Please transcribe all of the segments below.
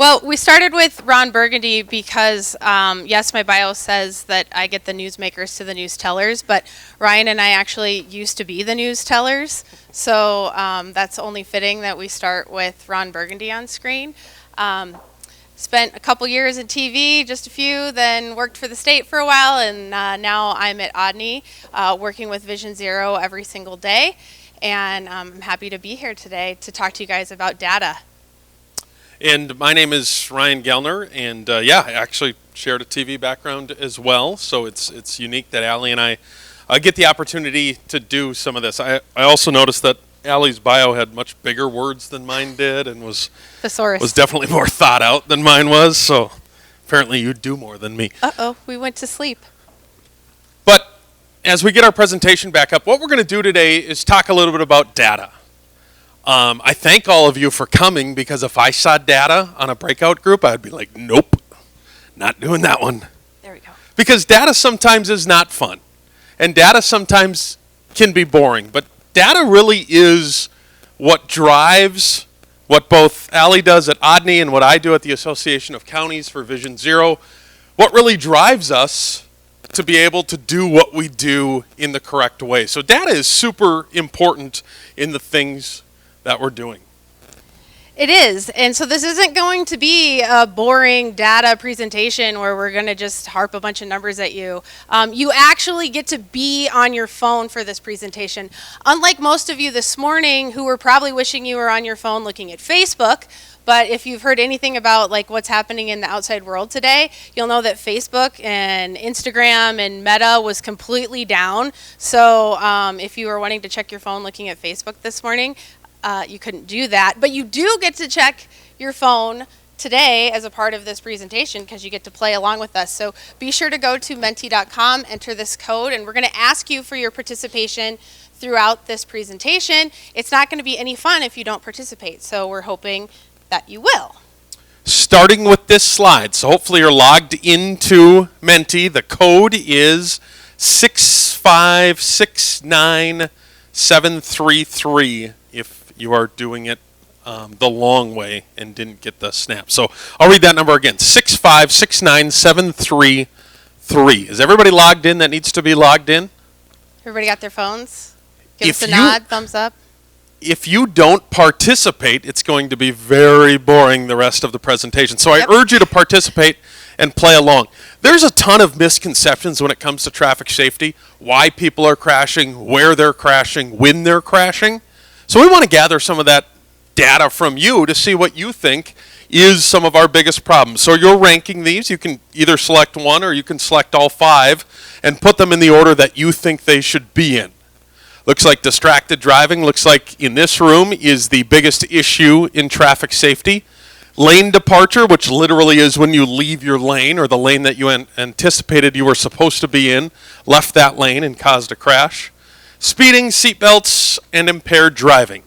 Well, we started with Ron Burgundy because, yes, my bio says that I get the newsmakers to the news tellers, but Ryan and I actually used to be the news tellers, so that's only fitting that we start with Ron Burgundy on screen. Spent a couple years in TV, just a few, then worked for the state for a while, and now I'm at Odney, working with Vision Zero every single day, and I'm happy to be here today to talk to you guys about data. And my name is Ryan Gellner, and I actually shared a TV background as well, so it's unique that Allie and I get the opportunity to do some of this. I also noticed that Allie's bio had much bigger words than mine did, and was definitely more thought out than mine was, so apparently you do more than me. Uh-oh, we went to sleep. But as we get our presentation back up, what we're going to do today is talk a little bit about data. I thank all of you for coming, because if I saw data on a breakout group, I'd be like, nope, not doing that one. There we go. Because data sometimes is not fun, and data sometimes can be boring, but data really is what drives what both Allie does at Odney and what I do at the Association of Counties for Vision Zero, what really drives us to be able to do what we do in the correct way. So data is super important in the things that we're doing. It is, and so this isn't going to be a boring data presentation where we're going to just harp a bunch of numbers at you. You actually get to be on your phone for this presentation. Unlike most of you this morning who were probably wishing you were on your phone looking at Facebook, but if you've heard anything about like what's happening in the outside world today, you'll know that Facebook and Instagram and Meta was completely down. So if you were wanting to check your phone looking at Facebook this morning, you couldn't do that, but you do get to check your phone today as a part of this presentation because you get to play along with us. So be sure to go to menti.com, enter this code, and we're going to ask you for your participation throughout this presentation. It's not going to be any fun if you don't participate, so we're hoping that you will. Starting with this slide, so hopefully you're logged into Menti. The code is 6569733 if you are doing it the long way and didn't get the snap. So I'll read that number again, 6569733. Is everybody logged in that needs to be logged in? Everybody got their phones? Give us a nod, thumbs up. If you don't participate, it's going to be very boring the rest of the presentation. So I urge you to participate and play along. There's a ton of misconceptions when it comes to traffic safety, why people are crashing, where they're crashing, when they're crashing. So we want to gather some of that data from you to see what you think is some of our biggest problems. So you're ranking these. You can either select one or you can select all 5 and put them in the order that you think they should be in. Looks like distracted driving, looks like in this room is the biggest issue in traffic safety. Lane departure, which literally is when you leave your lane or the lane that you anticipated you were supposed to be in, left that lane and caused a crash. Speeding, seatbelts, and impaired driving.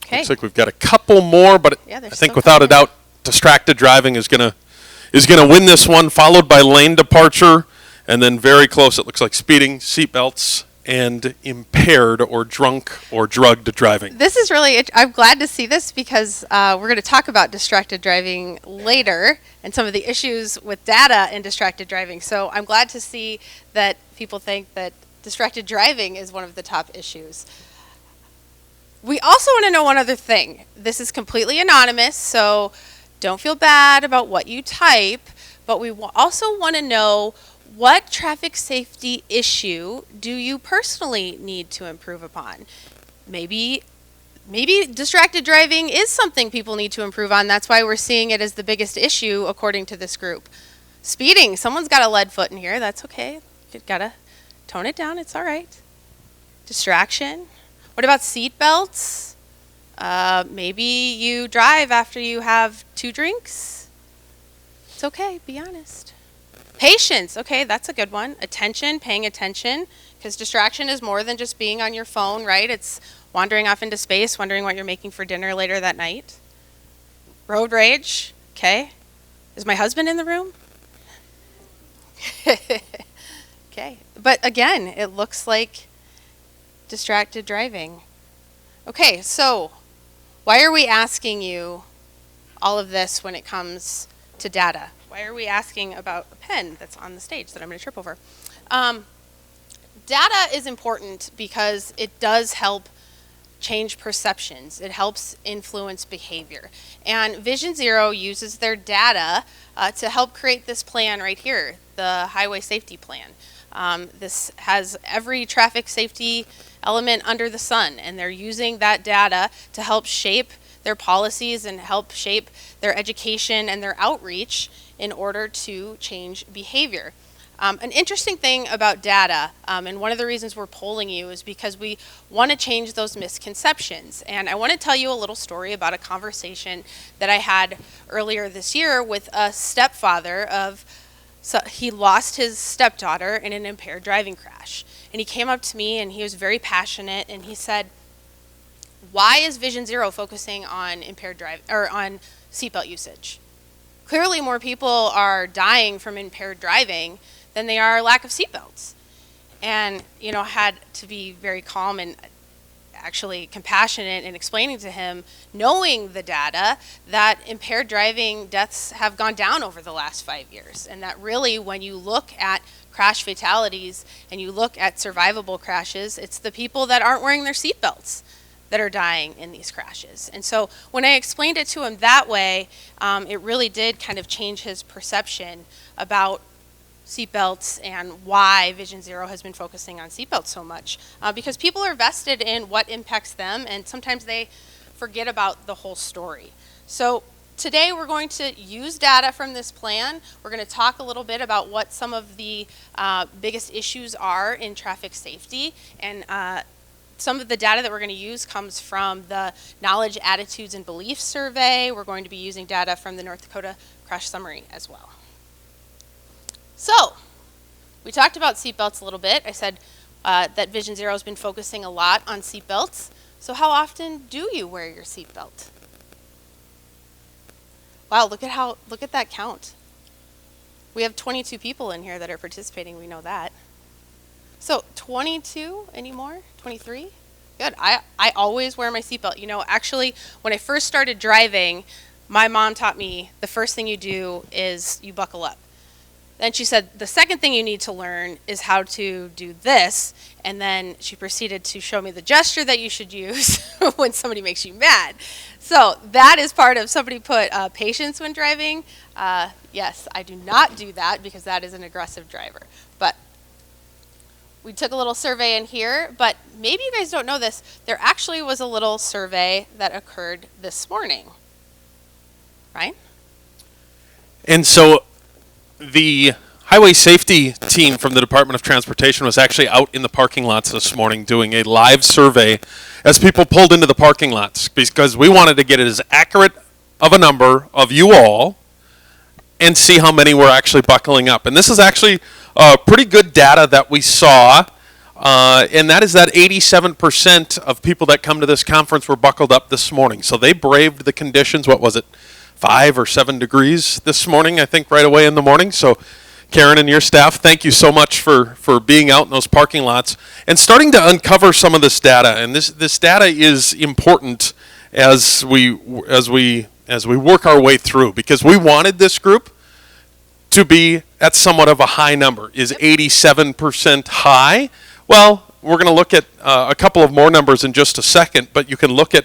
Okay. Looks like we've got a couple more, but I think without a doubt, distracted driving is gonna win this one, followed by lane departure, and then very close. It looks like speeding, seatbelts, and impaired or drunk or drugged driving. This is really, I'm glad to see this because we're going to talk about distracted driving later and some of the issues with data in distracted driving. So I'm glad to see that people think that distracted driving is one of the top issues. We also want to know one other thing. This is completely anonymous, so don't feel bad about what you type, but we also want to know what traffic safety issue do you personally need to improve upon? Maybe distracted driving is something people need to improve on. That's why we're seeing it as the biggest issue according to this group. Speeding, someone's got a lead foot in here. That's okay. You've got to tone it down. It's all right. Distraction. What about seat belts? Maybe you drive after you have 2 drinks. It's okay. Be honest. Patience. Okay, that's a good one. Attention, paying attention, because distraction is more than just being on your phone, right? It's wandering off into space, wondering what you're making for dinner later that night. Road rage. Okay. Is my husband in the room? Okay. But again, it looks like distracted driving. Okay, so why are we asking you all of this when it comes to data. Why are we asking about a pen that's on the stage that I'm going to trip over? Data is important because it does help change perceptions. It helps influence behavior. And Vision Zero uses their data to help create this plan right here, the Highway Safety Plan. This has every traffic safety element under the sun, and they're using that data to help shape their policies and help shape their education and their outreach in order to change behavior. An interesting thing about data, and one of the reasons we're polling you is because we want to change those misconceptions. And I want to tell you a little story about a conversation that I had earlier this year with a stepfather so he lost his stepdaughter in an impaired driving crash. And he came up to me and he was very passionate and he said, "Why is Vision Zero focusing on on seatbelt usage? Clearly more people are dying from impaired driving than they are lack of seatbelts." And, had to be very calm and actually compassionate in explaining to him, knowing the data, that impaired driving deaths have gone down over the last 5 years. And that really, when you look at crash fatalities and you look at survivable crashes, it's the people that aren't wearing their seatbelts that are dying in these crashes. And so when I explained it to him that way, it really did kind of change his perception about seatbelts and why Vision Zero has been focusing on seatbelts so much. Because people are vested in what impacts them, and sometimes they forget about the whole story. So today we're going to use data from this plan. We're going to talk a little bit about what some of the biggest issues are in traffic safety, and some of the data that we're going to use comes from the Knowledge, Attitudes, and Beliefs Survey. We're going to be using data from the North Dakota Crash Summary as well. So, we talked about seatbelts a little bit. I said that Vision Zero has been focusing a lot on seatbelts. So how often do you wear your seatbelt? Wow, look at that count. We have 22 people in here that are participating, we know that. So 22 anymore? 23? Good. I always wear my seatbelt. Actually, when I first started driving, my mom taught me the first thing you do is you buckle up. Then she said, the second thing you need to learn is how to do this. And then she proceeded to show me the gesture that you should use when somebody makes you mad. So that is part of, somebody put patience when driving. Yes, I do not do that because that is an aggressive driver. But we took a little survey in here, but maybe you guys don't know this. There actually was a little survey that occurred this morning. Right? And so the highway safety team from the Department of Transportation was actually out in the parking lots this morning doing a live survey as people pulled into the parking lots, because we wanted to get it as accurate of a number of you all and see how many were actually buckling up. And this is actually pretty good data that we saw, and that is that 87% of people that come to this conference were buckled up this morning. So they braved the conditions. What was it? 5 or 7 degrees this morning, I think, right away in the morning. So Karen and your staff, thank you so much for being out in those parking lots and starting to uncover some of this data. And this data is important as we work our way through, because we wanted this group to be at somewhat of a high number. Is 87% high? Well, we're going to look at a couple of more numbers in just a second, but you can look at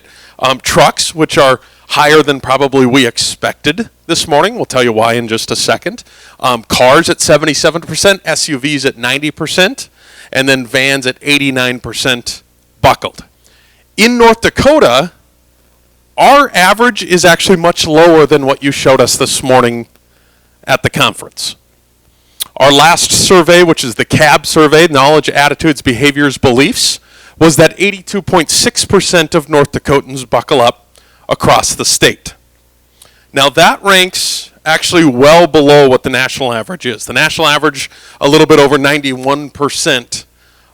trucks, which are higher than probably we expected this morning. We'll tell you why in just a second. Cars at 77%, SUVs at 90%, and then vans at 89% buckled. In North Dakota, our average is actually much lower than what you showed us this morning at the conference. Our last survey, which is the CAB survey, Knowledge, Attitudes, Behaviors, Beliefs, was that 82.6% of North Dakotans buckle up across the state. Now that ranks actually well below what the national average is. The national average, a little bit over 91%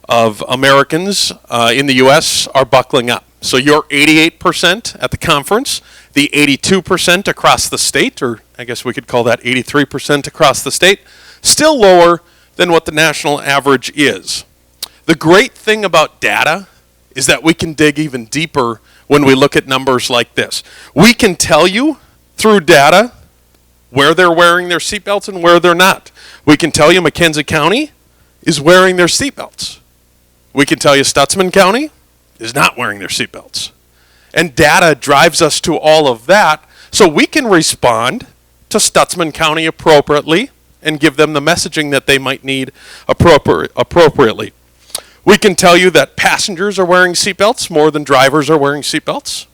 of Americans in the U.S. are buckling up. So you're 88% at the conference, the 82% across the state, or I guess we could call that 83% across the state, still lower than what the national average is. The great thing about data is that we can dig even deeper when we look at numbers like this. We can tell you through data where they're wearing their seatbelts and where they're not. We can tell you McKenzie County is wearing their seatbelts. We can tell you Stutzman County is not wearing their seatbelts. And data drives us to all of that so we can respond to Stutzman County appropriately and give them the messaging that they might need appropriately. We can tell you that passengers are wearing seatbelts more than drivers are wearing seatbelts.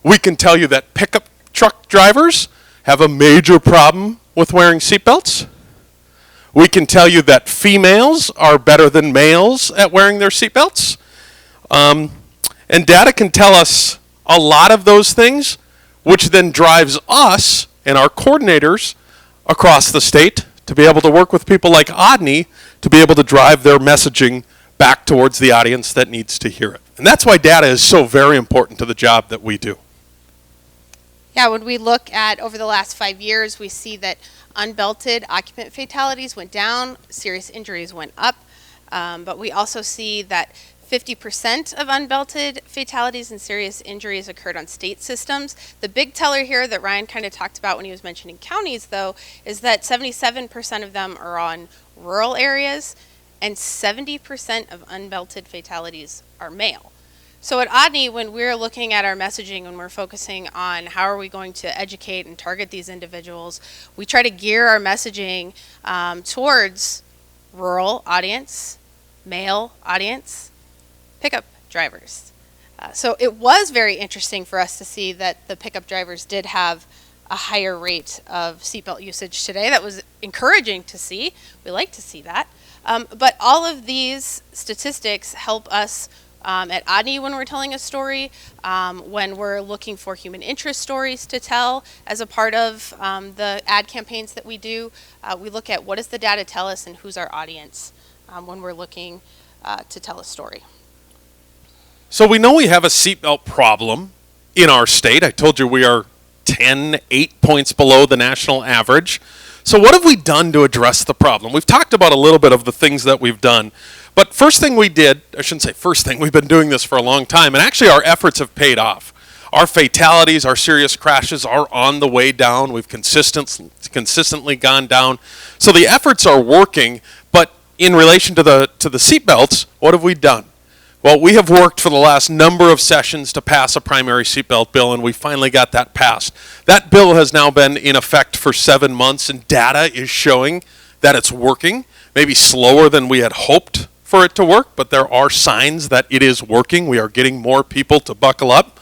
We can tell you that pickup truck drivers have a major problem with wearing seatbelts. We can tell you that females are better than males at wearing their seatbelts. And data can tell us a lot of those things, which then drives us and our coordinators across the state to be able to work with people like Odney to be able to drive their messaging back towards the audience that needs to hear it. And that's why data is so very important to the job that we do. Yeah, when we look at over the last 5 years, we see that unbelted occupant fatalities went down, serious injuries went up, but we also see that 50% of unbelted fatalities and serious injuries occurred on state systems. The big teller here that Ryan kind of talked about when he was mentioning counties, though, is that 77% of them are on rural areas, and 70% of unbelted fatalities are male. So at Odney, when we're looking at our messaging, when we're focusing on how are we going to educate and target these individuals, we try to gear our messaging towards rural audience, male audience, pickup drivers. So it was very interesting for us to see that the pickup drivers did have a higher rate of seatbelt usage today. That was encouraging to see. We like to see that. But all of these statistics help us at Odney when we're telling a story, when we're looking for human interest stories to tell as a part of the ad campaigns that we do. We look at what does the data tell us and who's our audience when we're looking to tell a story. So we know we have a seatbelt problem in our state. I told you we are 8 points below the national average. So what have we done to address the problem? We've talked about a little bit of the things that we've done. But first thing we did, I shouldn't say first thing, we've been doing this for a long time, and actually our efforts have paid off. Our fatalities, our serious crashes are on the way down. We've consistently gone down. So the efforts are working, but in relation to the seatbelts, what have we done? Well, we have worked for the last number of sessions to pass a primary seatbelt bill, and we finally got that passed. That bill has now been in effect for 7 months, and data is showing that it's working, maybe slower than we had hoped for it to work, but there are signs that it is working. We are getting more people to buckle up.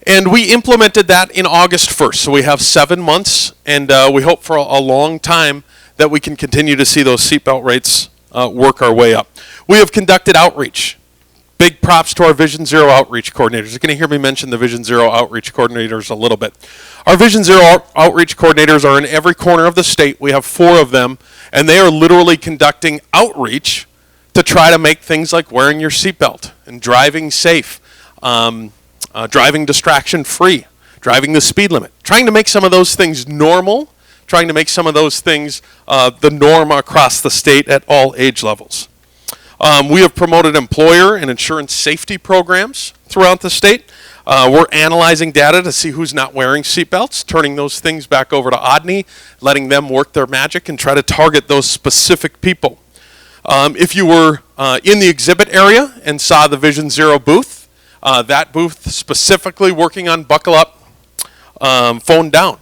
And we implemented that in August 1st, so we have 7 months, and we hope for a long time that we can continue to see those seatbelt rates work our way up. We have conducted outreach. Big props to our Vision Zero outreach coordinators. You're going to hear me mention the Vision Zero outreach coordinators a little bit. Our Vision Zero outreach coordinators are in every corner of the state. We have 4 of them, and they are literally conducting outreach to try to make things like wearing your seatbelt and driving safe, driving distraction-free, driving the speed limit, trying to make some of those things normal, trying to make some of those things the norm across the state at all age levels. We have promoted employer and insurance safety programs throughout the state. We're analyzing data to see who's not wearing seatbelts, turning those things back over to Odney, letting them work their magic and try to target those specific people. If you were in the exhibit area and saw the Vision Zero booth, that booth specifically working on buckle up, phone down.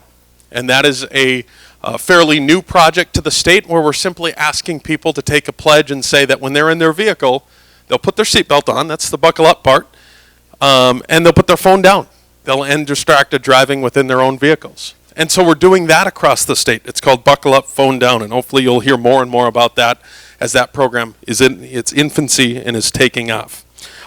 And that is a fairly new project to the state where we're simply asking people to take a pledge and say that when they're in their vehicle, they'll put their seatbelt on, that's the buckle up part, and they'll put their phone down. They'll end distracted driving within their own vehicles. And so we're doing that across the state. It's called Buckle Up, Phone Down, and hopefully you'll hear more and more about that as that program is in its infancy and is taking off.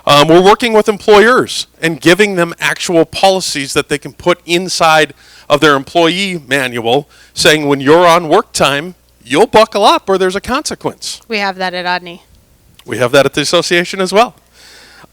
We're working with employers and giving them actual policies that they can put inside of their employee manual saying when you're on work time, you'll buckle up or there's a consequence. We have that at Odney. We have that at the association as well.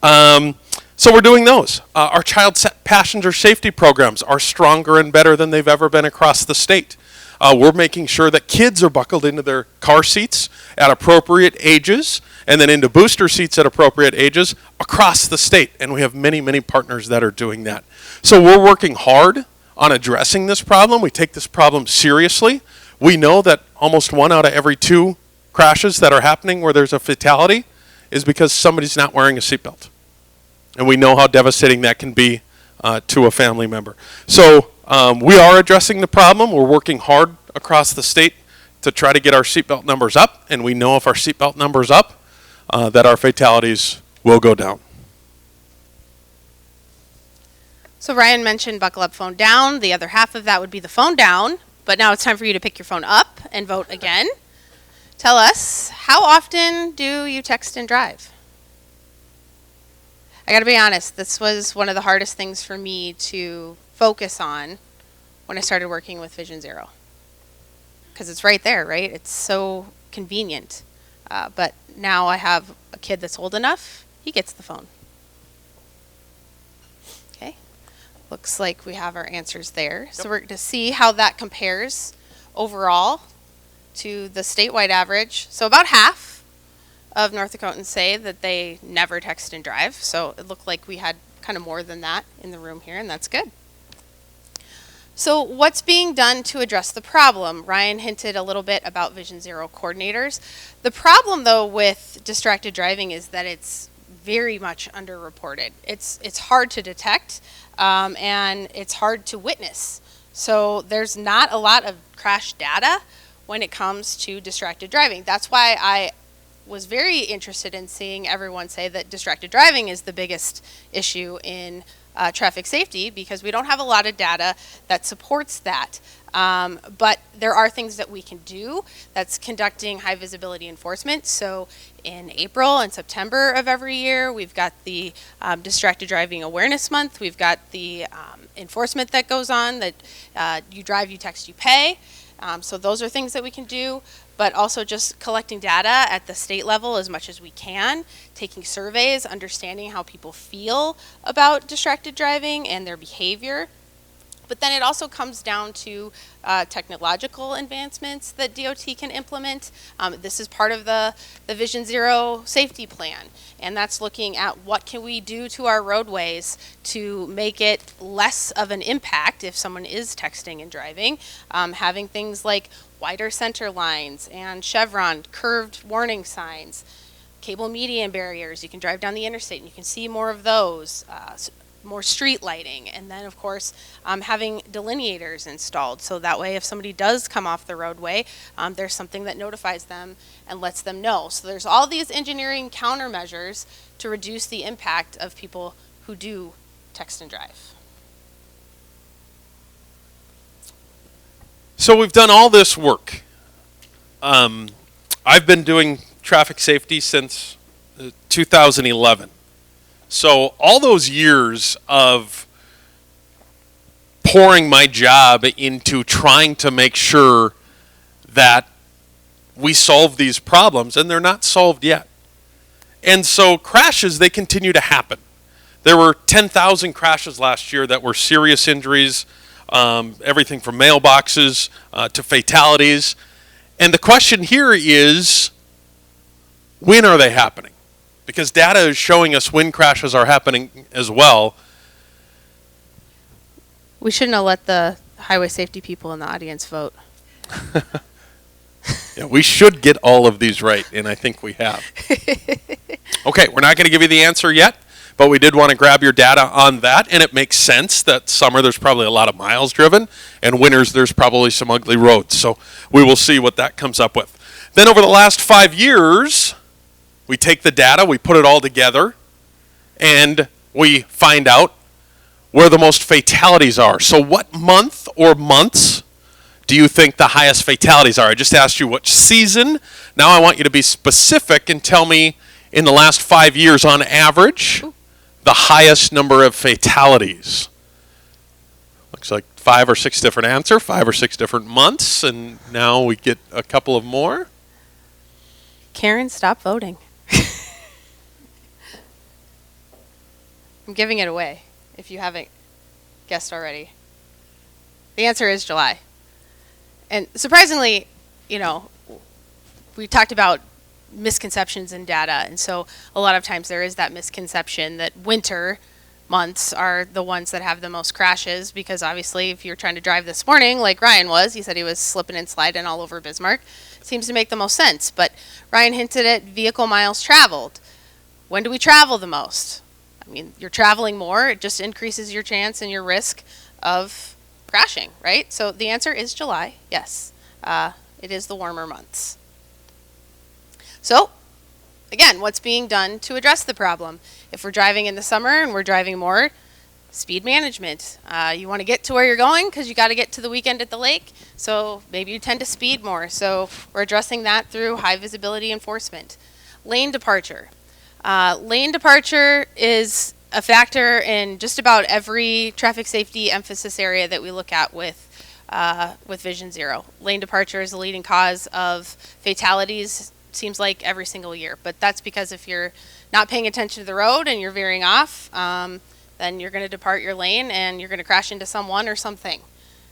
So we're doing those. Our child passenger safety programs are stronger and better than they've ever been across the state. We're making sure that kids are buckled into their car seats at appropriate ages and then into booster seats at appropriate ages across the state. And we have many, many partners that are doing that. So we're working hard on addressing this problem. We take this problem seriously. We know that almost 1 out of every 2 crashes that are happening where there's a fatality is because somebody's not wearing a seatbelt. And we know how devastating that can be to a family member. So we are addressing the problem. We're working hard across the state to try to get our seatbelt numbers up. And we know if our seatbelt numbers up, that our fatalities will go down. So Ryan mentioned buckle up, phone down. The other half of that would be the phone down. But now it's time for you to pick your phone up and vote again. Tell us, how often do you text and drive? I got to be honest, this was one of the hardest things for me to focus on when I started working with Vision Zero. Because it's right there, right? It's so convenient. But now I have a kid that's old enough, he gets the phone. Okay. Looks like we have our answers there. Yep. So we're going to see how that compares overall to the statewide average. So about half of North Dakotans say that they never text and drive. So it looked like we had kind of more than that in the room here, and that's good. So what's being done to address the problem? Ryan hinted a little bit about Vision Zero coordinators. The problem, though, with distracted driving is that it's very much underreported. It's hard to detect, and it's hard to witness. So there's not a lot of crash data when it comes to distracted driving. That's why I was very interested in seeing everyone say that distracted driving is the biggest issue in traffic safety, because we don't have a lot of data that supports that. But there are things that we can do. That's conducting high visibility enforcement. So in April and September of every year, we've got the Distracted Driving Awareness Month. We've got the enforcement that goes on, that you drive, you text, you pay. So those are things that we can do, but also just collecting data at the state level as much as we can, taking surveys, understanding how people feel about distracted driving and their behavior. But then it also comes down to technological advancements that DOT can implement. This is part of the Vision Zero safety plan, and that's looking at what can we do to our roadways to make it less of an impact if someone is texting and driving. Having things like wider center lines and chevron curved warning signs, cable median barriers. You can drive down the interstate and you can see more of those. More street lighting, and then of course having delineators installed, so that way if somebody does come off the roadway, there's something that notifies them and lets them know. So there's all these engineering countermeasures to reduce the impact of people who do text and drive. So we've done all this work. I've been doing traffic safety since 2011. So all those years of pouring my job into trying to make sure that we solve these problems, and they're not solved yet. And so crashes, they continue to happen. There were 10,000 crashes last year that were serious injuries, everything from mailboxes to fatalities. And the question here is, when are they happening? Because data is showing us when crashes are happening as well. We shouldn't have let the highway safety people in the audience vote. Yeah, we should get all of these right, and I think we have. Okay, we're not going to give you the answer yet, but we did want to grab your data on that, and it makes sense that summer there's probably a lot of miles driven, and winters there's probably some ugly roads. So we will see what that comes up with. Then over the last 5 years, we take the data, we put it all together, and we find out where the most fatalities are. So what month or months do you think the highest fatalities are? I just asked you which season. Now I want you to be specific and tell me, in the last 5 years on average, the highest number of fatalities. Looks like 5 or 6 different answers, 5 or 6 different months, and now we get a couple of more. Karen, stop voting. I'm giving it away if you haven't guessed already. The answer is July. And surprisingly, you know, we talked about misconceptions in data, and so a lot of times there is that misconception that winter months are the ones that have the most crashes, because obviously if you're trying to drive this morning like Ryan was, he said he was slipping and sliding all over Bismarck, seems to make the most sense. But Ryan hinted at vehicle miles traveled. When do we travel the most? I mean, you're traveling more, it just increases your chance and your risk of crashing, right? So the answer is July, yes. It is the warmer months. So, again, what's being done to address the problem? If we're driving in the summer and we're driving more, speed management. You want to get to where you're going because you got to get to the weekend at the lake. So maybe you tend to speed more. So we're addressing that through high visibility enforcement. Lane departure. Lane departure is a factor in just about every traffic safety emphasis area that we look at with Vision Zero. Lane departure is the leading cause of fatalities, seems like every single year. But that's because if you're not paying attention to the road and you're veering off, then you're going to depart your lane and you're going to crash into someone or something.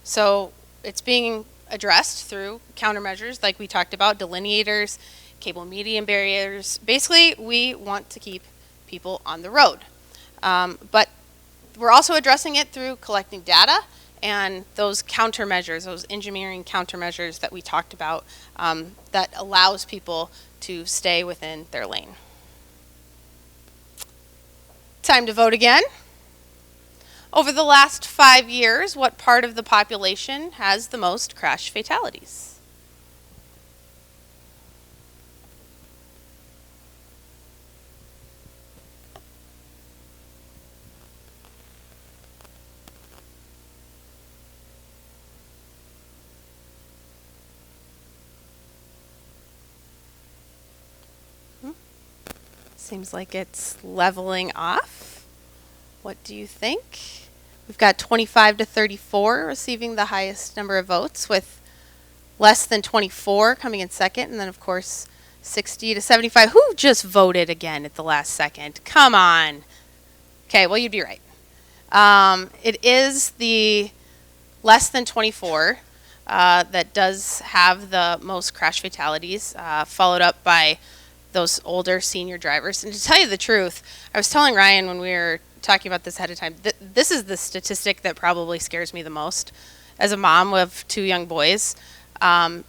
So it's being addressed through countermeasures like we talked about, delineators, cable median barriers. Basically, we want to keep people on the road. But we're also addressing it through collecting data and those countermeasures, those engineering countermeasures that we talked about, that allows people to stay within their lane. Time to vote again. Over the last 5 years, what part of the population has the most crash fatalities? Seems like it's leveling off. What do you think? We've got 25 to 34 receiving the highest number of votes, with less than 24 coming in second, and then of course 60 to 75. Who just voted again at the last second? Come on. Okay, well, you'd be right. It is the less than 24 that does have the most crash fatalities, followed up by those older senior drivers. And to tell you the truth, I was telling Ryan when we were talking about this ahead of time, this is the statistic that probably scares me the most. As a mom of 2 young boys, the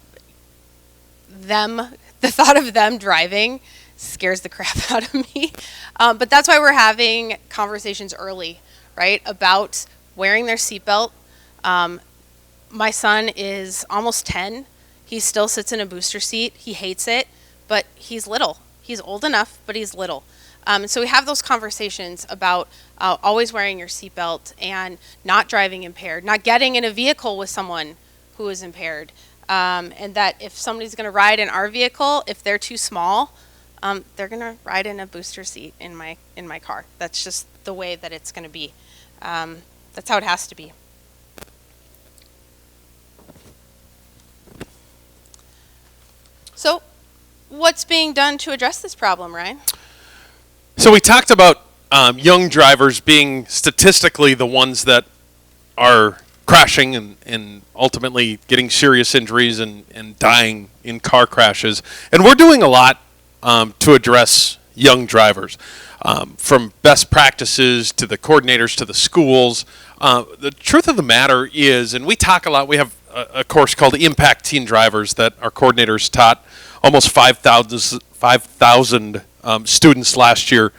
thought of them driving scares the crap out of me. But that's why we're having conversations early, right, about wearing their seatbelt. My son is almost 10. He still sits in a booster seat. He hates it. But he's little. He's old enough, but he's little. And so we have those conversations about always wearing your seatbelt and not driving impaired, not getting in a vehicle with someone who is impaired. And that if somebody's going to ride in our vehicle, if they're too small, they're going to ride in a booster seat in my car. That's just the way that it's going to be. That's how it has to be. So, what's being done to address this problem, Ryan? So we talked about young drivers being statistically the ones that are crashing and ultimately getting serious injuries and dying in car crashes. And we're doing a lot to address young drivers, from best practices to the coordinators to the schools. The truth of the matter is, and we talk a lot, we have a course called Impact Teen Drivers that our coordinators taught almost 5,000 students last year,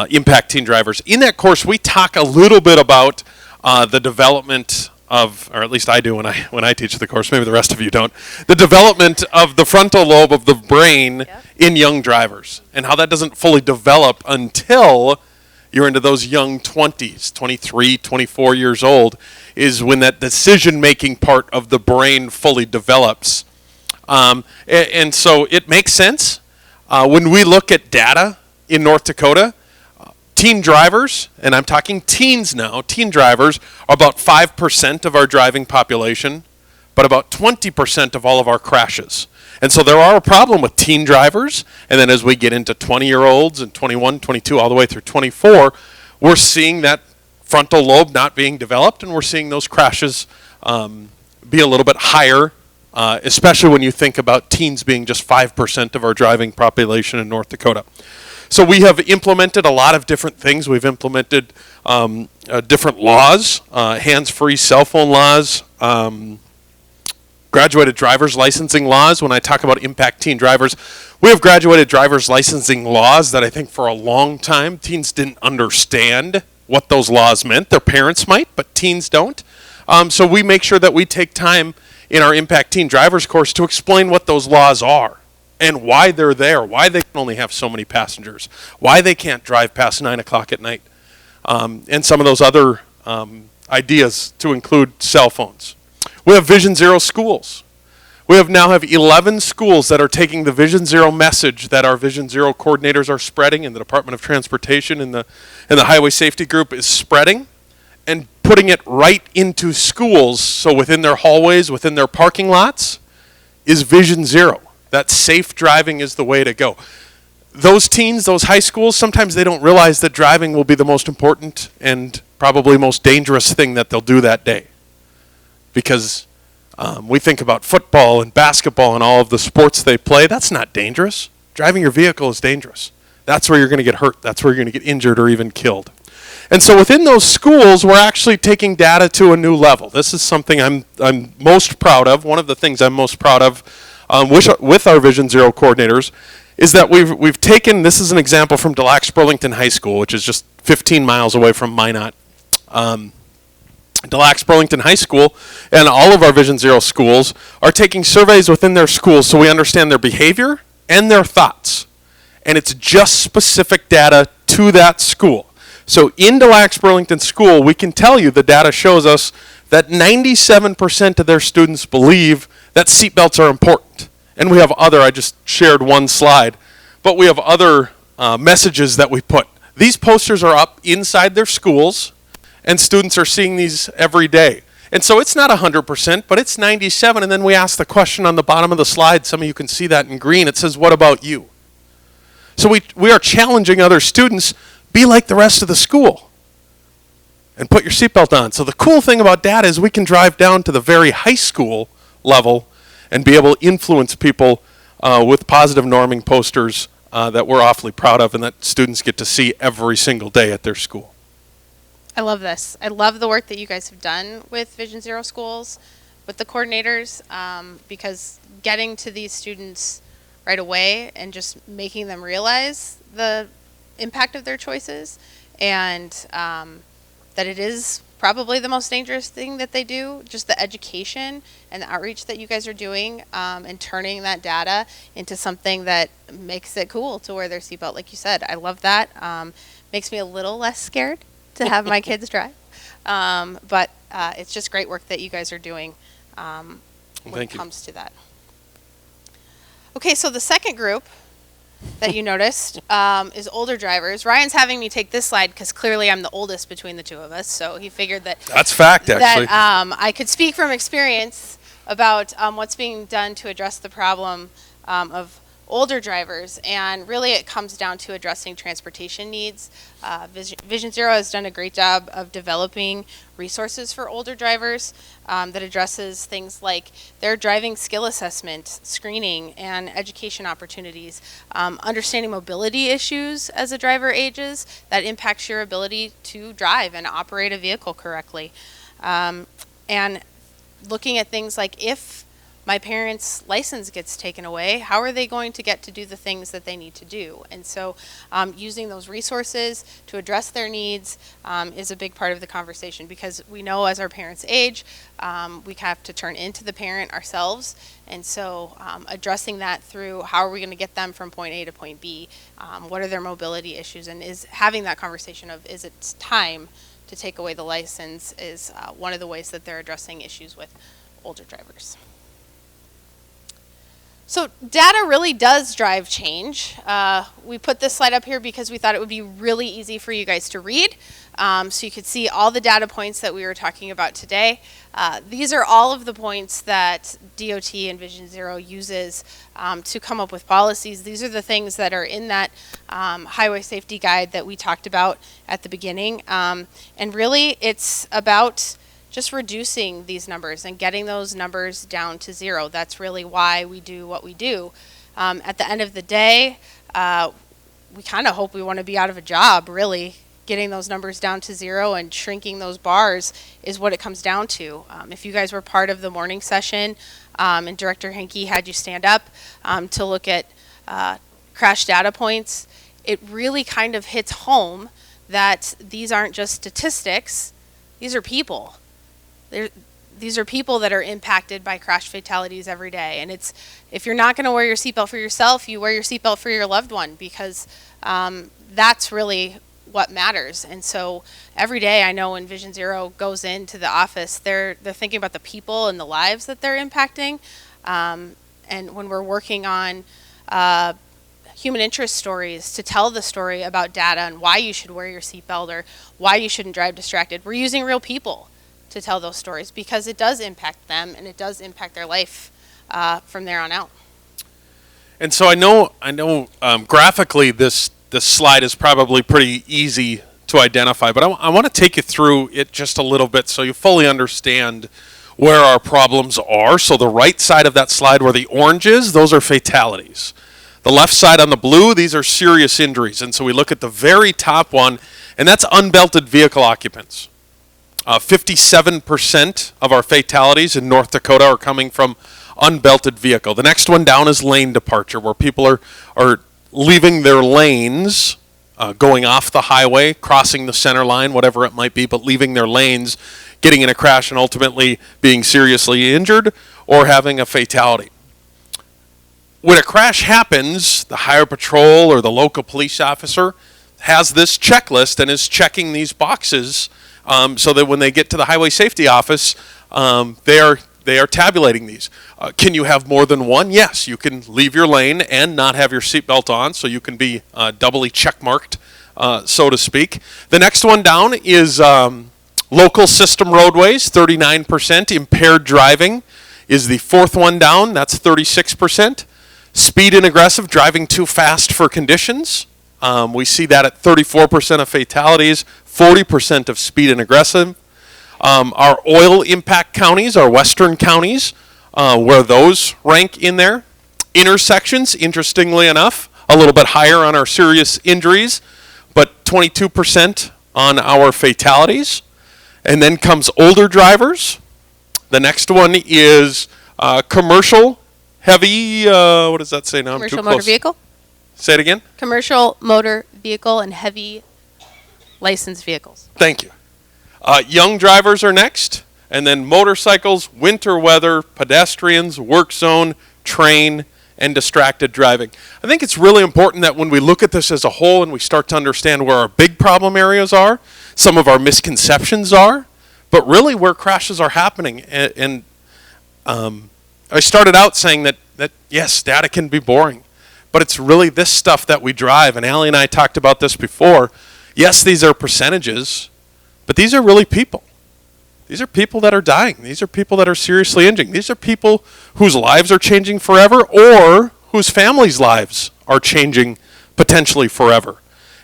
Impact Teen Drivers. In that course, we talk a little bit about the development of, or at least I do when I teach the course, maybe the rest of you don't, the development of the frontal lobe of the brain in young drivers, and how that doesn't fully develop until you're into those young 20s, 23, 24 years old, is when that decision-making part of the brain fully develops. And so it makes sense. When we look at data in North Dakota, teen drivers, and I'm talking teens now, teen drivers are about 5% of our driving population, but about 20% of all of our crashes. And so there are a problem with teen drivers, and then as we get into 20-year-olds and 21, 22, all the way through 24, we're seeing that frontal lobe not being developed, and we're seeing those crashes be a little bit higher, especially when you think about teens being just 5% of our driving population in North Dakota. So we have implemented a lot of different things. We've implemented different laws, hands-free cell phone laws, graduated driver's licensing laws. When I talk about impact teen drivers, we have graduated driver's licensing laws that I think for a long time teens didn't understand what those laws meant. Their parents might, but teens don't. So we make sure that we take time in our impact teen drivers course to explain what those laws are and why they're there, why they can only have so many passengers, why they can't drive past 9 o'clock at night, and some of those other ideas to include cell phones. We have Vision Zero schools. We now have 11 schools that are taking the Vision Zero message that our Vision Zero coordinators are spreading, and the Department of Transportation and the Highway Safety Group is spreading, and putting it right into schools. So within their hallways, within their parking lots, is Vision Zero. That safe driving is the way to go. Those teens, those high schools, sometimes they don't realize that driving will be the most important and probably most dangerous thing that they'll do that day. Because we think about football and basketball and all of the sports they play. That's not dangerous. Driving your vehicle is dangerous. That's where you're going to get hurt. That's where you're going to get injured or even killed. And so within those schools, we're actually taking data to a new level. This is something I'm most proud of. One of the things I'm most proud of with our Vision Zero coordinators is that we've taken, this is an example from Burlington High School, which is just 15 miles away from Minot. Burlington High School and all of our Vision Zero schools are taking surveys within their schools so we understand their behavior and their thoughts. And it's just specific data to that school. So in Burlington School, we can tell you the data shows us that 97% of their students believe that seatbelts are important. And we have other, I just shared one slide, but we have other messages that we put. These posters are up inside their schools, and students are seeing these every day. And so it's not 100%, but it's 97%. And then we ask the question on the bottom of the slide. Some of you can see that in green. It says, what about you? So we are challenging other students, be like the rest of the school and put your seatbelt on. So the cool thing about data is we can drive down to the very high school level and be able to influence people with positive norming posters that we're awfully proud of and that students get to see every single day at their school. I love this. I love the work that you guys have done with Vision Zero schools, with the coordinators, because getting to these students right away and just making them realize the impact of their choices and that it is probably the most dangerous thing that they do, just the education and the outreach that you guys are doing and turning that data into something that makes it cool to wear their seatbelt, like you said. I love that. Makes me a little less scared to have my kids drive. But it's just great work that you guys are doing when it comes to that. Okay, so the second group that you noticed is older drivers. Ryan's having me take this slide because clearly I'm the oldest between the two of us, so he figured that that's fact, actually. That I could speak from experience about what's being done to address the problem of older drivers, and really it comes down to addressing transportation needs. Vision Zero has done a great job of developing resources for older drivers that addresses things like their driving skill assessment, screening, and education opportunities, understanding mobility issues as a driver ages that impacts your ability to drive and operate a vehicle correctly, and looking at things like if my parents' license gets taken away, how are they going to get to do the things that they need to do? And so using those resources to address their needs is a big part of the conversation, because we know as our parents age, we have to turn into the parent ourselves. And so addressing that through how are we going to get them from point A to point B? What are their mobility issues? And is having that conversation of is it time to take away the license is one of the ways that they're addressing issues with older drivers. So data really does drive change. We put this slide up here because we thought it would be really easy for you guys to read. So you could see all the data points that we were talking about today. These are all of the points that DOT and Vision Zero uses to come up with policies. These are the things that are in that highway safety guide that we talked about at the beginning. And really it's about just reducing these numbers and getting those numbers down to zero. That's really why we do what we do. At the end of the day, we kind of hope we want to be out of a job, really, getting those numbers down to zero and shrinking those bars is what it comes down to. If you guys were part of the morning session and Director Henke had you stand up to look at crash data points, it really kind of hits home that these aren't just statistics, these are people. These are people that are impacted by crash fatalities every day. And it's, if you're not going to wear your seatbelt for yourself, you wear your seatbelt for your loved one, because that's really what matters. And so every day, I know when Vision Zero goes into the office, they're thinking about the people and the lives that they're impacting. And when we're working on human interest stories to tell the story about data and why you should wear your seatbelt or why you shouldn't drive distracted, we're using real people to tell those stories, because it does impact them and it does impact their life from there on out. And so I know graphically this slide is probably pretty easy to identify, but I want to take you through it just a little bit so you fully understand where our problems are. So the right side of that slide where the orange is, those are fatalities. The left side on the blue, these are serious injuries. And so we look at the very top one, and that's unbelted vehicle occupants. 57% of our fatalities in North Dakota are coming from unbelted vehicle. The next one down is lane departure, where people are leaving their lanes, going off the highway, crossing the center line, whatever it might be, but leaving their lanes, getting in a crash and ultimately being seriously injured or having a fatality. When a crash happens, the highway patrol or the local police officer has this checklist and is checking these boxes so that when they get to the highway safety office, they are tabulating these. Can you have more than one? Yes, you can leave your lane and not have your seatbelt on, so you can be doubly checkmarked, so to speak. The next one down is local system roadways, 39%. Impaired driving is the fourth one down, that's 36%. Speed and aggressive, driving too fast for conditions. We see that at 34% of fatalities, 40% of speed and aggressive. Our oil impact counties, our western counties, where those rank in there. Intersections, interestingly enough, a little bit higher on our serious injuries, but 22% on our fatalities. And then comes older drivers. The next one is commercial heavy, what does that say now? Commercial I'm too motor close. vehicle? Say it again? Commercial motor vehicle and heavy licensed vehicles. Thank you. Young drivers are next, and then motorcycles, winter weather, pedestrians, work zone, train, and distracted driving. I think it's really important that when we look at this as a whole and we start to understand where our big problem areas are, some of our misconceptions are, but really where crashes are happening. And I started out saying that yes, data can be boring, but it's really this stuff that we drive. And Allie and I talked about this before. Yes, these are percentages, but these are really people. These are people that are dying. These are people that are seriously injured. These are people whose lives are changing forever or whose families' lives are changing potentially forever.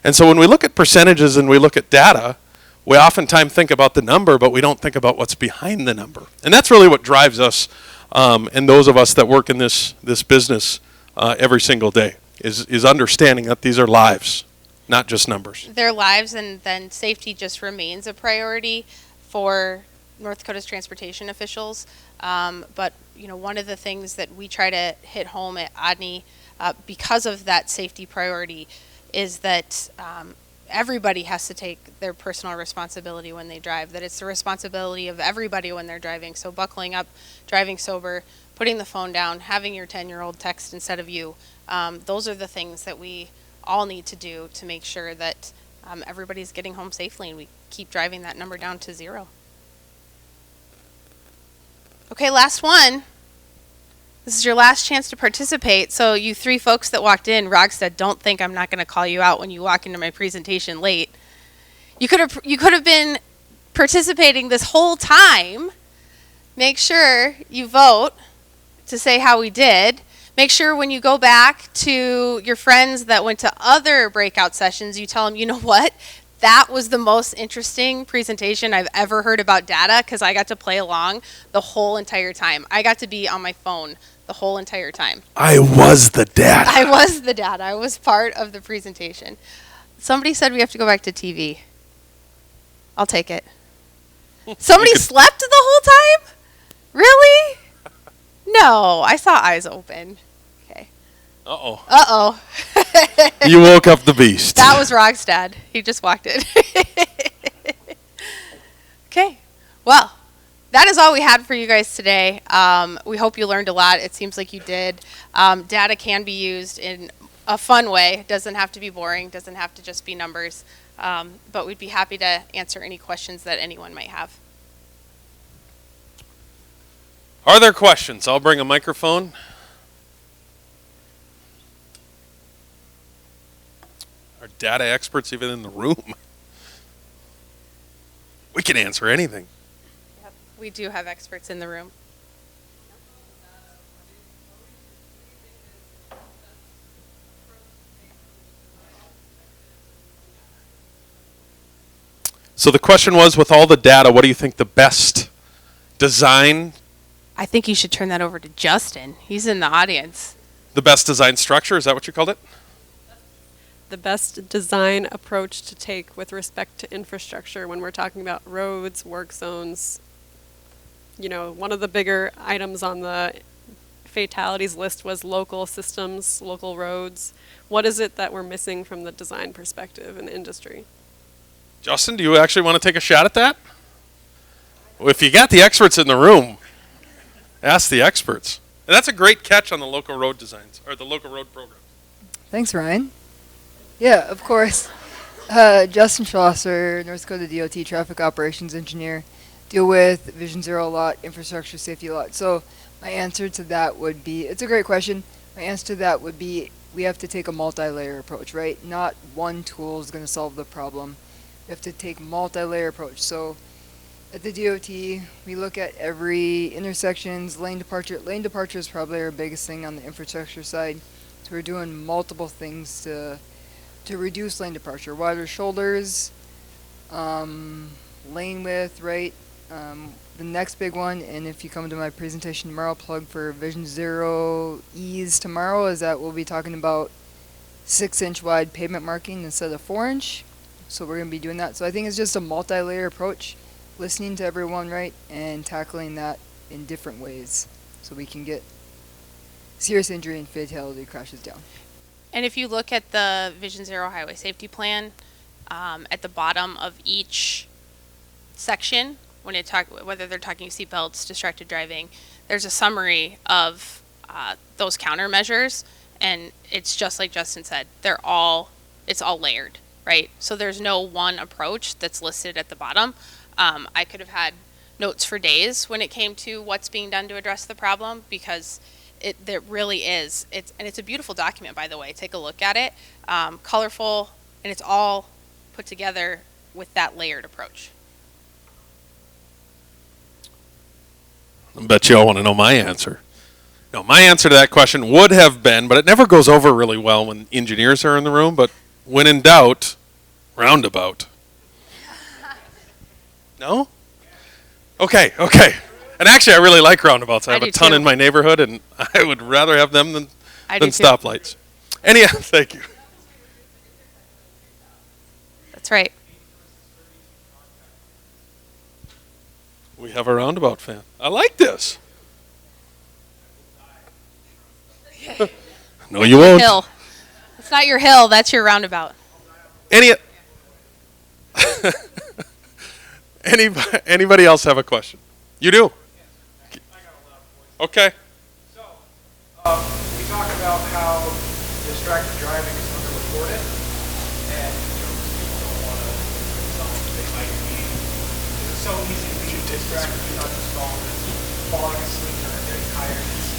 And so when we look at percentages and we look at data, we oftentimes think about the number, but we don't think about what's behind the number. And that's really what drives us and those of us that work in this business every single day, is understanding that these are lives, not just numbers. Their lives, and then safety just remains a priority for North Dakota's transportation officials. But one of the things that we try to hit home at Odney, because of that safety priority, is that everybody has to take their personal responsibility when they drive, that it's the responsibility of everybody when they're driving. So buckling up, driving sober, putting the phone down, having your 10-year-old text instead of you, those are the things that we all need to do to make sure that everybody's getting home safely and we keep driving that number down to zero. Okay, last one. This is your last chance to participate. So you three folks that walked in, Rogstad, don't think I'm not going to call you out when you walk into my presentation late. You could have been participating this whole time. Make sure you vote to say how we did. Make sure when you go back to your friends that went to other breakout sessions, you tell them, you know what? That was the most interesting presentation I've ever heard about data, because I got to play along the whole entire time. I got to be on my phone the whole entire time. I was the data. I was the data. I was part of the presentation. Somebody said we have to go back to TV. I'll take it. Somebody slept the whole time? Really? No, I saw eyes open. Okay. Uh-oh. Uh-oh. You woke up the beast. That was Rogstad. He just walked in. Okay. Well, that is all we had for you guys today. We hope you learned a lot. It seems like you did. Data can be used in a fun way. It doesn't have to be boring. Doesn't have to just be numbers. But we'd be happy to answer any questions that anyone might have. Are there questions? I'll bring a microphone. Are data experts even in the room? We can answer anything. Yep. We do have experts in the room. So the question was, with all the data, what do you think the best design, I think you should turn that over to Justin. He's in the audience. the best design structure, is that what you called it? The best design approach to take with respect to infrastructure when we're talking about roads, work zones. You know, one of the bigger items on the fatalities list was local systems, local roads. What is it that we're missing from the design perspective in the industry? Justin, do you actually want to take a shot at that? Well, if you got the experts in the room, ask the experts. And that's a great catch on the local road designs, or the local road program. Thanks, Ryan. Yeah, of course. Justin Schlosser, North Dakota DOT Traffic Operations Engineer, deal with Vision Zero a lot, infrastructure safety a lot. So my answer to that would be, it's a great question. My answer to that would be, we have to take a multi-layer approach, right? Not one tool is going to solve the problem. We have to take multi-layer approach. So at the DOT, we look at every intersections, lane departure. Lane departure is probably our biggest thing on the infrastructure side. So we're doing multiple things to reduce lane departure. Wider shoulders, lane width, right? The next big one, and if you come to my presentation tomorrow, plug for Vision Zero Ease tomorrow, is that we'll be talking about 6-inch wide pavement marking instead of 4-inch. So we're going to be doing that. So I think it's just a multi-layer approach, listening to everyone, right, and tackling that in different ways so we can get serious injury and fatality crashes down. And if you look at the Vision Zero Highway Safety Plan, at the bottom of each section, when it whether they're talking seatbelts, distracted driving, there's a summary of those countermeasures, and it's just like Justin said, it's all layered, right? So there's no one approach that's listed at the bottom. I could have had notes for days when it came to what's being done to address the problem, because there really is. It's a beautiful document, by the way. Take a look at it. Colorful, and it's all put together with that layered approach. I bet you all want to know my answer. No, my answer to that question would have been, but it never goes over really well when engineers are in the room, but when in doubt, roundabout. No? Okay. And actually, I really like roundabouts. I have a ton in my neighborhood, and I would rather have them than stoplights. Thank you. That's right. We have a roundabout fan. I like this. No, you won't. Hill. It's not your hill. That's your roundabout. Anybody else have a question? You do? Okay. So, we talk about how distracted driving is underreported, and people don't want to tell them they might be. It's so easy to be distracted. You're not just falling asleep or getting tired. It's,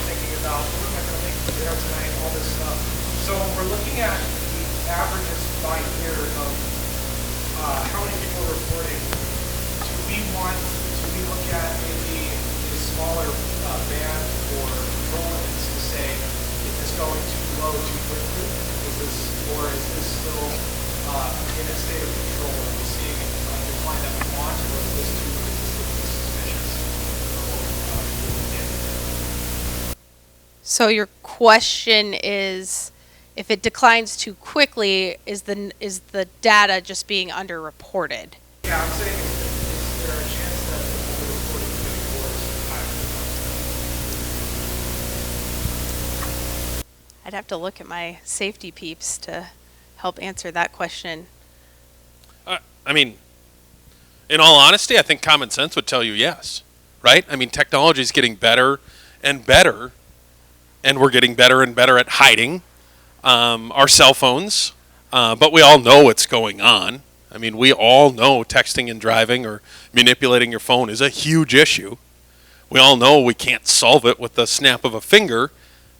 thinking about what am I going to make for dinner tonight, all this stuff. So we're looking at the averages by year of how many people are reporting. Do we look at maybe a smaller band or control limits to say, is this going too low too quickly? Or is this still in a state of control? Are we seeing a decline that we want, or is this too suspicious for what we're looking at? So your question is, if it declines too quickly, is the data just being underreported? Yeah, Yeah, I'm saying, is there a chance that the over-reporting could be worse higher? I'd have to look at my safety peeps to help answer that question. I mean, in all honesty, I think common sense would tell you yes, right? I mean, technology is getting better and better, and we're getting better and better at hiding our cell phones, but we all know what's going on. I mean, we all know texting and driving or manipulating your phone is a huge issue. We all know we can't solve it with the snap of a finger.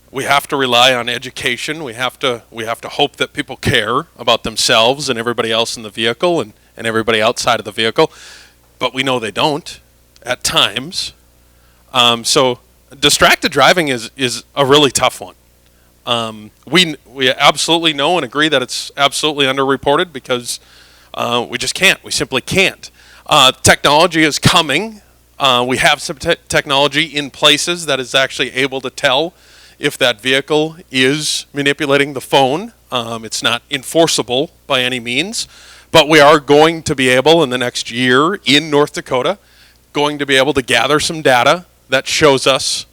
We have to rely on education. We have to hope that people care about themselves and everybody else in the vehicle and everybody outside of the vehicle. But we know they don't at times. So distracted driving is a really tough one. We absolutely know and agree that it's absolutely underreported because we just can't. We simply can't. Technology is coming. We have some technology in places that is actually able to tell if that vehicle is manipulating the phone. It's not enforceable by any means, but we are going to be able in the next year in North Dakota, going to be able to gather some data that shows us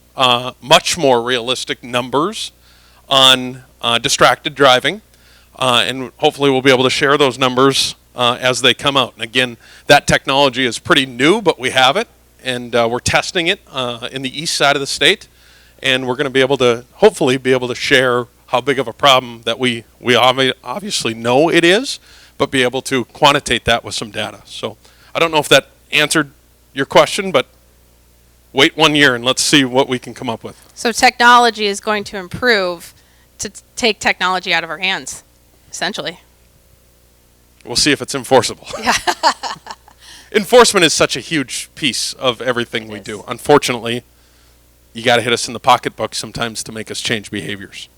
much more realistic numbers on distracted driving, and hopefully we'll be able to share those numbers as they come out. And again, that technology is pretty new, but we have it, and we're testing it in the east side of the state. And we're going to be able to, hopefully, be able to share how big of a problem that we obviously know it is, but be able to quantitate that with some data. So I don't know if that answered your question, but wait 1 year and let's see what we can come up with. So technology is going to improve to take technology out of our hands, essentially. We'll see if it's enforceable. Yeah. Enforcement is such a huge piece of everything we do. Unfortunately, you got to hit us in the pocketbook sometimes to make us change behaviors.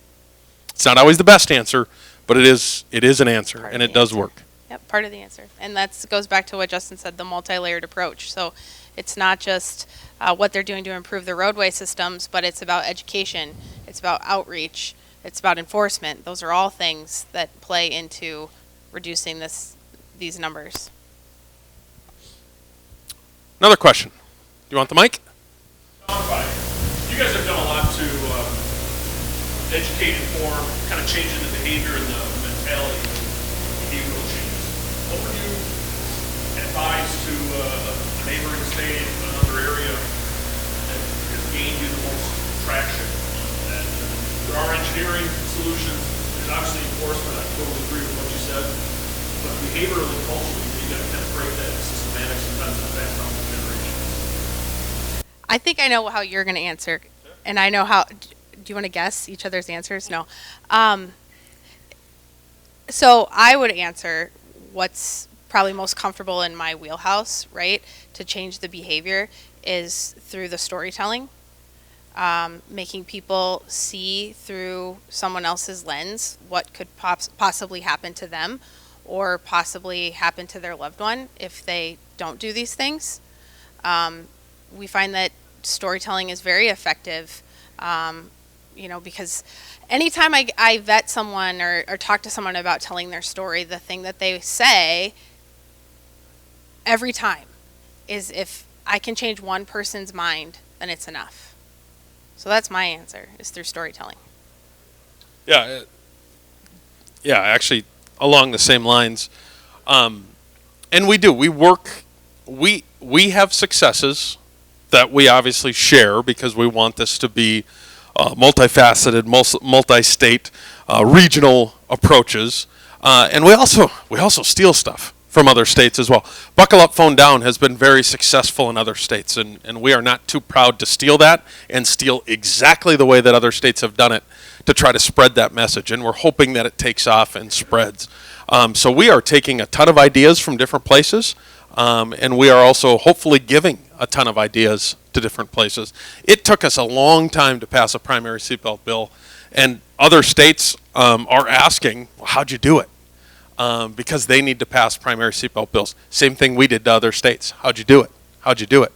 It's not always the best answer, but it is an answer, and it does work. Yep, part of the answer. And that goes back to what Justin said, the multi-layered approach. So it's not just what they're doing to improve the roadway systems, but it's about education, it's about outreach, it's about enforcement. Those are all things that play into reducing these numbers. Another question. Do you want the mic? You guys have done a lot to educate, inform, kind of changing the behavior and the mentality, behavioral changes. What would you advise to a neighboring state, another area that has gained you the most traction? And there are engineering solutions. There's obviously enforcement. I totally agree with what you said. But behaviorally and culturally, you got to kind of break that systematic sometimes to pass down the generations. I think I know how you're going to answer, and I know how. Do you want to guess each other's answers? No. So I would answer what's probably most comfortable in my wheelhouse, right, to change the behavior is through the storytelling, making people see through someone else's lens what could possibly happen to them or possibly happen to their loved one if they don't do these things. We find that storytelling is very effective, because anytime I vet someone or talk to someone about telling their story, the thing that they say every time is, if I can change one person's mind, then it's enough. So that's my answer, is through storytelling. Yeah, actually, along the same lines. And we do. We work. We have successes that we obviously share because we want this to be multifaceted, multi-state, regional approaches, and we also steal stuff from other states as well. Buckle Up, Phone Down has been very successful in other states, and we are not too proud to steal that and steal exactly the way that other states have done it to try to spread that message, and we're hoping that it takes off and spreads. So we are taking a ton of ideas from different places, and we are also hopefully giving a ton of ideas to different places. It took us a long time to pass a primary seatbelt bill, and other states are asking, well, how'd you do it? Because they need to pass primary seatbelt bills. Same thing we did to other states. How'd you do it? How'd you do it?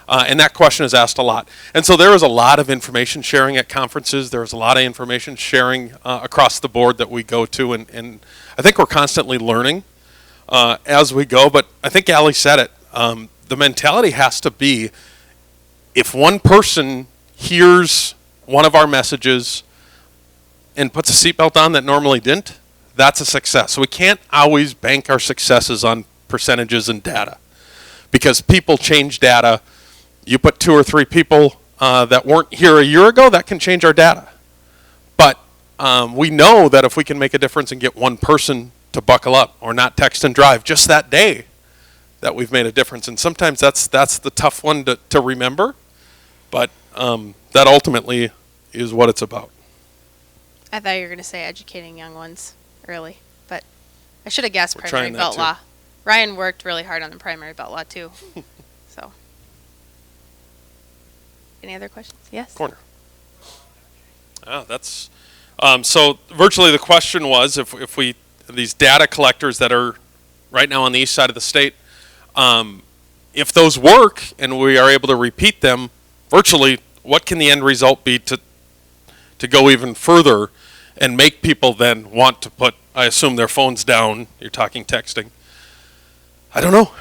And that question is asked a lot. And so there is a lot of information sharing at conferences. There is a lot of information sharing across the board that we go to, and I think we're constantly learning. as we go. But I think Ali said it. The mentality has to be, if one person hears one of our messages and puts a seatbelt on that normally didn't, that's a success. So we can't always bank our successes on percentages and data, because people change data. You put 2 or 3 people that weren't here a year ago, that can change our data. But we know that if we can make a difference and get one person to buckle up or not text and drive just that day, that we've made a difference. And sometimes that's the tough one to remember, but that ultimately is what it's about. I thought you were going to say educating young ones early, but I should have guessed We're primary trying that belt too. law. Ryan worked really hard on the primary belt law too. So, any other questions? Yes. Corner. That's so virtually the question was, if we, these data collectors that are right now on the east side of the state, if those work and we are able to repeat them virtually, what can the end result be to go even further and make people then want to put, I assume, their phones down? You're talking texting. I don't know.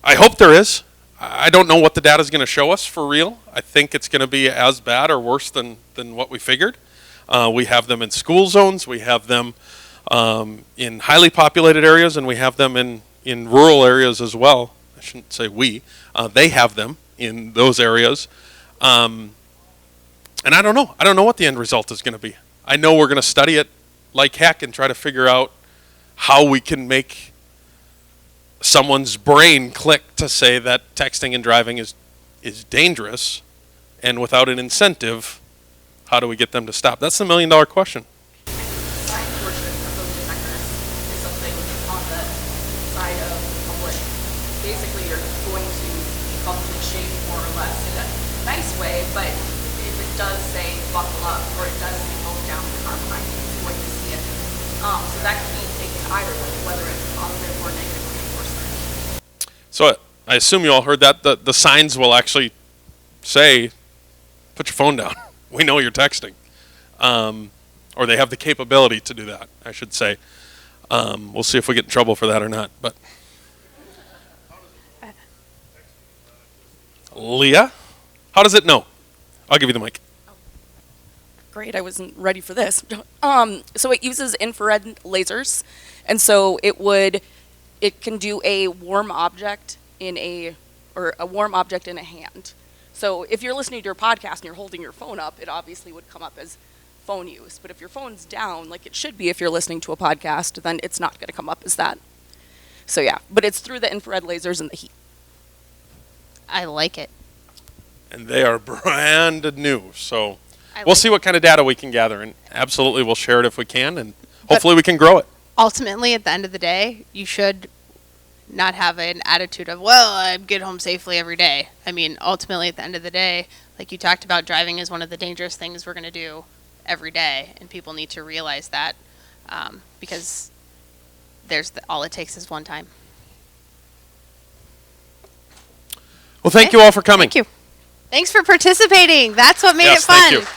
I hope there is. I don't know what the data is going to show us for real. I think it's going to be as bad or worse than what we figured. We have them in school zones. We have them in highly populated areas, and we have them in rural areas as well. I shouldn't say we. They have them in those areas. And I don't know. I don't know what the end result is going to be. I know we're going to study it like heck and try to figure out how we can make someone's brain click to say that texting and driving is dangerous, and without an incentive, how do we get them to stop? That's the $1 million question. Side portion of those detectors is something on the side of public. Basically, you're going to bump the shape more or less in a nice way, but if it does say buckle up or it does say hold down the car behind you, you're going to see it. So that can be taken either way, whether it's positive or negative reinforcement. So I assume you all heard that. The signs will actually say, put your phone down. We know you're texting. Or they have the capability to do that, I should say. We'll see if we get in trouble for that or not. But Leah, how does it know? I'll give you the mic. Great, I wasn't ready for this. So it uses infrared lasers, and so it can do a warm object in a warm object in a hand. So if you're listening to your podcast and you're holding your phone up, it obviously would come up as phone use. But if your phone's down, like it should be if you're listening to a podcast, then it's not going to come up as that. So yeah, but it's through the infrared lasers and the heat. I like it. And they are brand new. So I we'll like see it. what kind of data we can gather. And absolutely we'll share it if we can. And hopefully we can grow it. Ultimately, at the end of the day, you should not have an attitude of, well, I get home safely every day. I mean, ultimately, at the end of the day, like you talked about, driving is one of the dangerous things we're going to do every day, and people need to realize that because all it takes is one time. Well, thank you all for coming. Thank you. Thanks for participating. That's what made Yes, it fun. thank you.